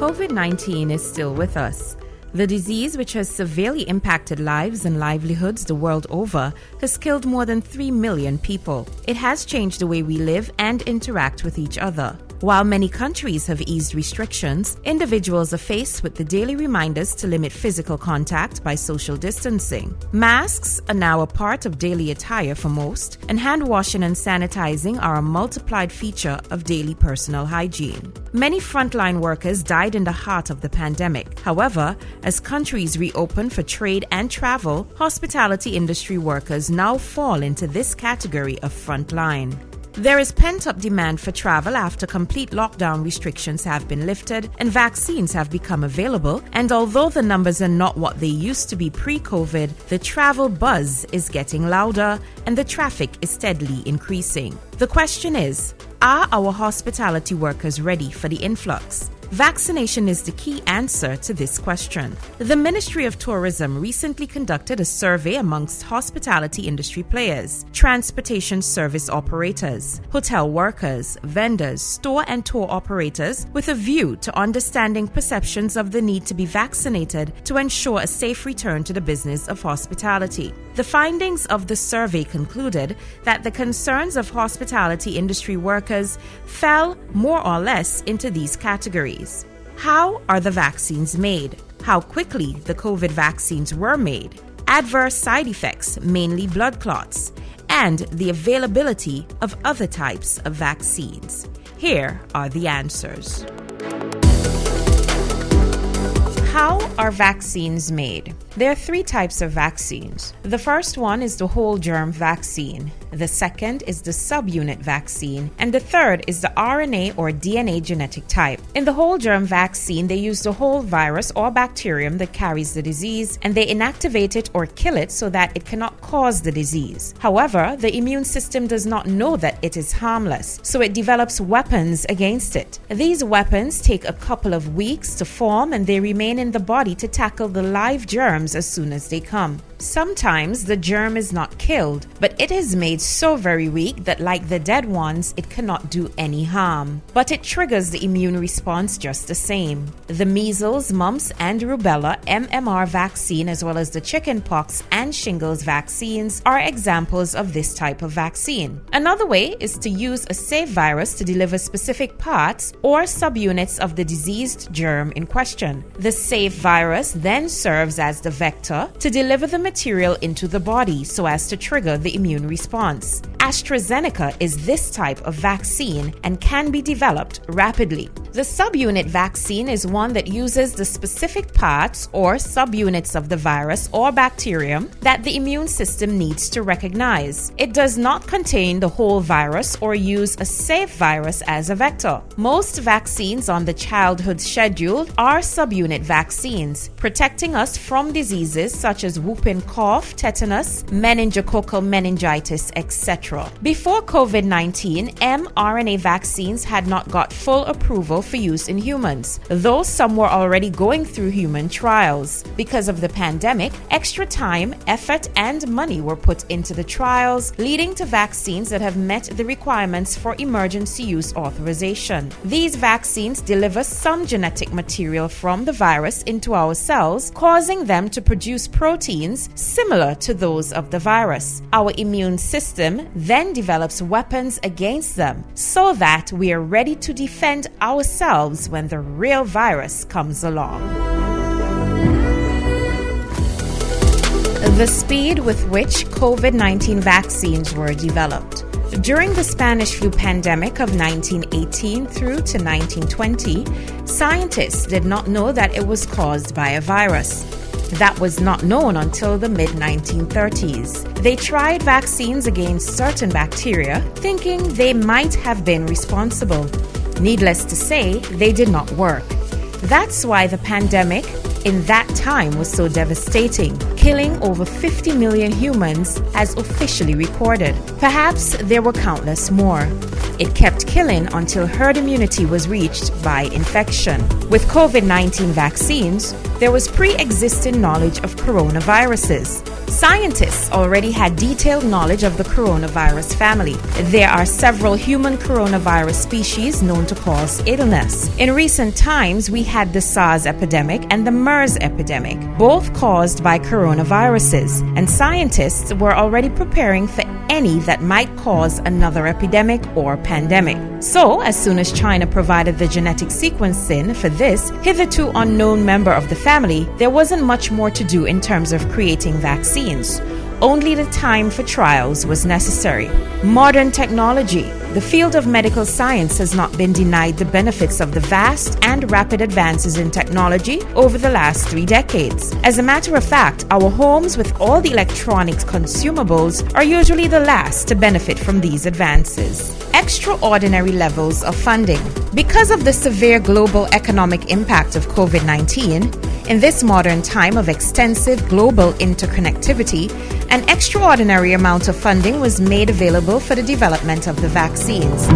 COVID-19 is still with us. The disease, which has severely impacted lives and livelihoods the world over, has killed more than 3 million people. It has changed the way we live and interact with each other. While many countries have eased restrictions, individuals are faced with the daily reminders to limit physical contact by social distancing. Masks are now a part of daily attire for most, and hand washing and sanitizing are a multiplied feature of daily personal hygiene. Many frontline workers died in the heart of the pandemic. However, as countries reopen for trade and travel, hospitality industry workers now fall into this category of frontline. There is pent-up demand for travel after complete lockdown restrictions have been lifted and vaccines have become available, and although the numbers are not what they used to be pre-COVID, the travel buzz is getting louder and the traffic is steadily increasing. The question is, are our hospitality workers ready for the influx? Vaccination is the key answer to this question. The Ministry of Tourism recently conducted a survey amongst hospitality industry players, transportation service operators, hotel workers, vendors, store and tour operators with a view to understanding perceptions of the need to be vaccinated to ensure a safe return to the business of hospitality. The findings of the survey concluded that the concerns of hospitality industry workers fell more or less into these categories. How are the vaccines made? How quickly the COVID vaccines were made? Adverse side effects, mainly blood clots, and the availability of other types of vaccines. Here are the answers. How are vaccines made? There are 3 types of vaccines. The first one is the whole germ vaccine. The second is the subunit vaccine. And the third is the RNA or DNA genetic type. In the whole germ vaccine, they use the whole virus or bacterium that carries the disease, and they inactivate it or kill it so that it cannot cause the disease. However, the immune system does not know that it is harmless, so it develops weapons against it. These weapons take a couple of weeks to form, and they remain in the body to tackle the live germs as soon as they come. Sometimes the germ is not killed, but it is made so very weak that, like the dead ones, it cannot do any harm. But it triggers the immune response just the same. The measles, mumps, and rubella MMR vaccine, as well as the chickenpox and shingles vaccines, are examples of this type of vaccine. Another way is to use a safe virus to deliver specific parts or subunits of the diseased germ in question. The safe virus then serves as the vector to deliver the material into the body so as to trigger the immune response. AstraZeneca is this type of vaccine and can be developed rapidly. The subunit vaccine is one that uses the specific parts or subunits of the virus or bacterium that the immune system needs to recognize. It does not contain the whole virus or use a safe virus as a vector. Most vaccines on the childhood schedule are subunit vaccines, protecting us from diseases such as whooping cough, tetanus, meningococcal meningitis, etc. Before COVID-19, mRNA vaccines had not got full approval for use in humans, though some were already going through human trials. Because of the pandemic, extra time, effort, and money were put into the trials, leading to vaccines that have met the requirements for emergency use authorization. These vaccines deliver some genetic material from the virus into our cells, causing them to produce proteins similar to those of the virus. Our immune system then develops weapons against them so that we are ready to defend ourselves when the real virus comes along. The speed with which COVID-19 vaccines were developed. During the Spanish flu pandemic of 1918 through to 1920, scientists did not know that it was caused by a virus. That was not known until the mid-1930s. They tried vaccines against certain bacteria, thinking they might have been responsible. Needless to say, they did not work. That's why the pandemic in that time was so devastating, killing over 50 million humans as officially recorded. Perhaps there were countless more. It kept killing until herd immunity was reached by infection. With COVID-19 vaccines, there was pre-existing knowledge of coronaviruses. Scientists already had detailed knowledge of the coronavirus family. There are several human coronavirus species known to cause illness. In recent times, we had the SARS epidemic and the MERS epidemic, both caused by coronaviruses, and scientists were already preparing for any that might cause another epidemic or pandemic. So, as soon as China provided the genetic sequencing for this hitherto unknown member of the family, there wasn't much more to do in terms of creating vaccines. Only the time for trials was necessary. Modern technology. The field of medical science has not been denied the benefits of the vast and rapid advances in technology over the last 3 decades. As a matter of fact, our homes with all the electronic consumables are usually the last to benefit from these advances. Extraordinary levels of funding. Because of the severe global economic impact of COVID-19, in this modern time of extensive global interconnectivity, an extraordinary amount of funding was made available for the development of the vaccines.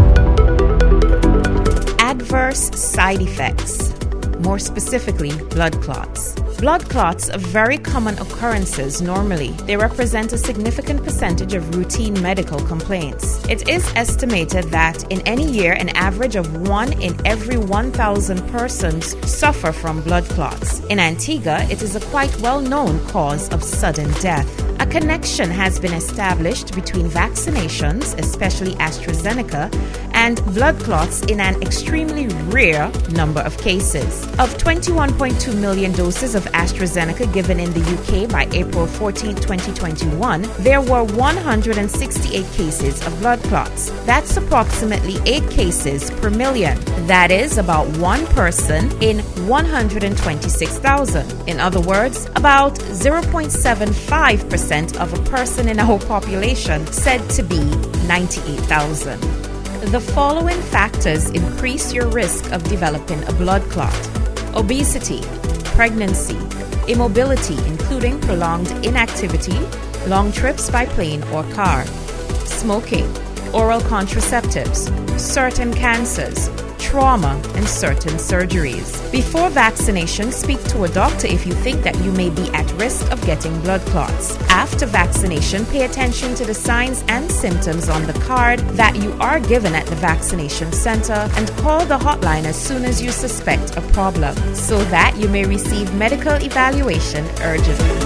Adverse side effects, more specifically blood clots. Blood clots are very common occurrences normally. They represent a significant percentage of routine medical complaints. It is estimated that in any year, an average of 1 in every 1,000 persons suffer from blood clots. In Antigua, it is a quite well-known cause of sudden death. A connection has been established between vaccinations, especially AstraZeneca, and blood clots in an extremely rare number of cases. Of 21.2 million doses of AstraZeneca given in the UK by April 14, 2021, there were 168 cases of blood clots. That's approximately 8 cases per million. That is about 1 person in 126,000. In other words, about 0.75% of a person in our population said to be 98,000. The following factors increase your risk of developing a blood clot: obesity, pregnancy, immobility, including prolonged inactivity, long trips by plane or car, smoking, oral contraceptives, certain cancers, trauma, and certain surgeries. Before vaccination, speak to a doctor if you think that you may be at risk of getting blood clots. After vaccination, pay attention to the signs and symptoms on the card that you are given at the vaccination center and call the hotline as soon as you suspect a problem so that you may receive medical evaluation urgently.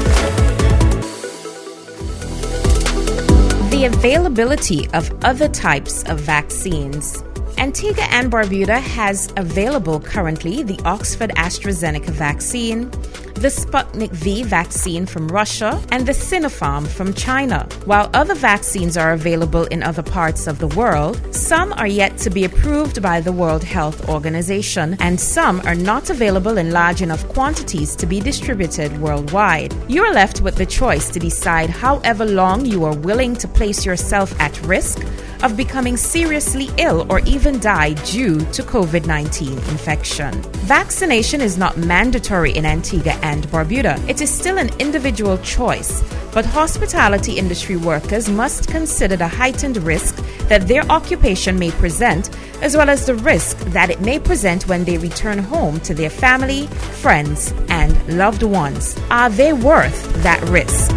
The availability of other types of vaccines. Antigua and Barbuda has available currently the Oxford AstraZeneca vaccine, the Sputnik V vaccine from Russia, and the Sinopharm from China. While other vaccines are available in other parts of the world, some are yet to be approved by the World Health Organization, and some are not available in large enough quantities to be distributed worldwide. You are left with the choice to decide however long you are willing to place yourself at risk of becoming seriously ill or even die due to COVID-19 infection. Vaccination is not mandatory in Antigua and Barbuda. It is still an individual choice, but hospitality industry workers must consider the heightened risk that their occupation may present, as well as the risk that it may present when they return home to their family, friends, and loved ones. Are they worth that risk?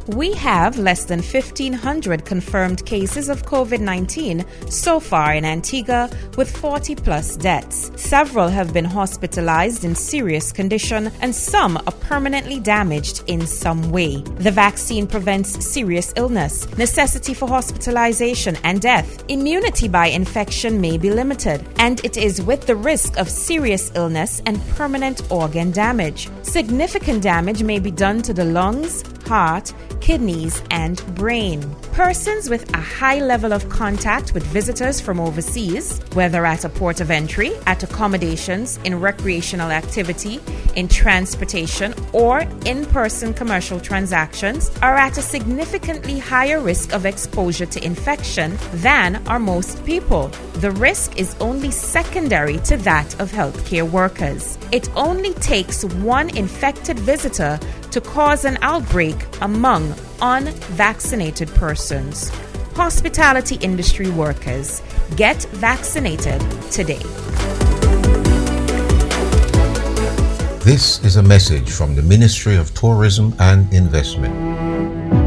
We have less than 1,500 confirmed cases of COVID-19 so far in Antigua, with 40 plus deaths. Several have been hospitalized in serious condition, and some are permanently damaged in some way. The vaccine prevents serious illness, necessity for hospitalization, and death. Immunity by infection may be limited, and it is with the risk of serious illness and permanent organ damage. Significant damage may be done to the lungs, heart, kidneys, and brain. Persons with a high level of contact with visitors from overseas, whether at a port of entry, at accommodations, in recreational activity, in transportation, or in-person commercial transactions, are at a significantly higher risk of exposure to infection than are most people. The risk is only secondary to that of healthcare workers. It only takes one infected visitor to cause an outbreak among unvaccinated persons. Hospitality industry workers, get vaccinated today. This is a message from the Ministry of Tourism and Investment.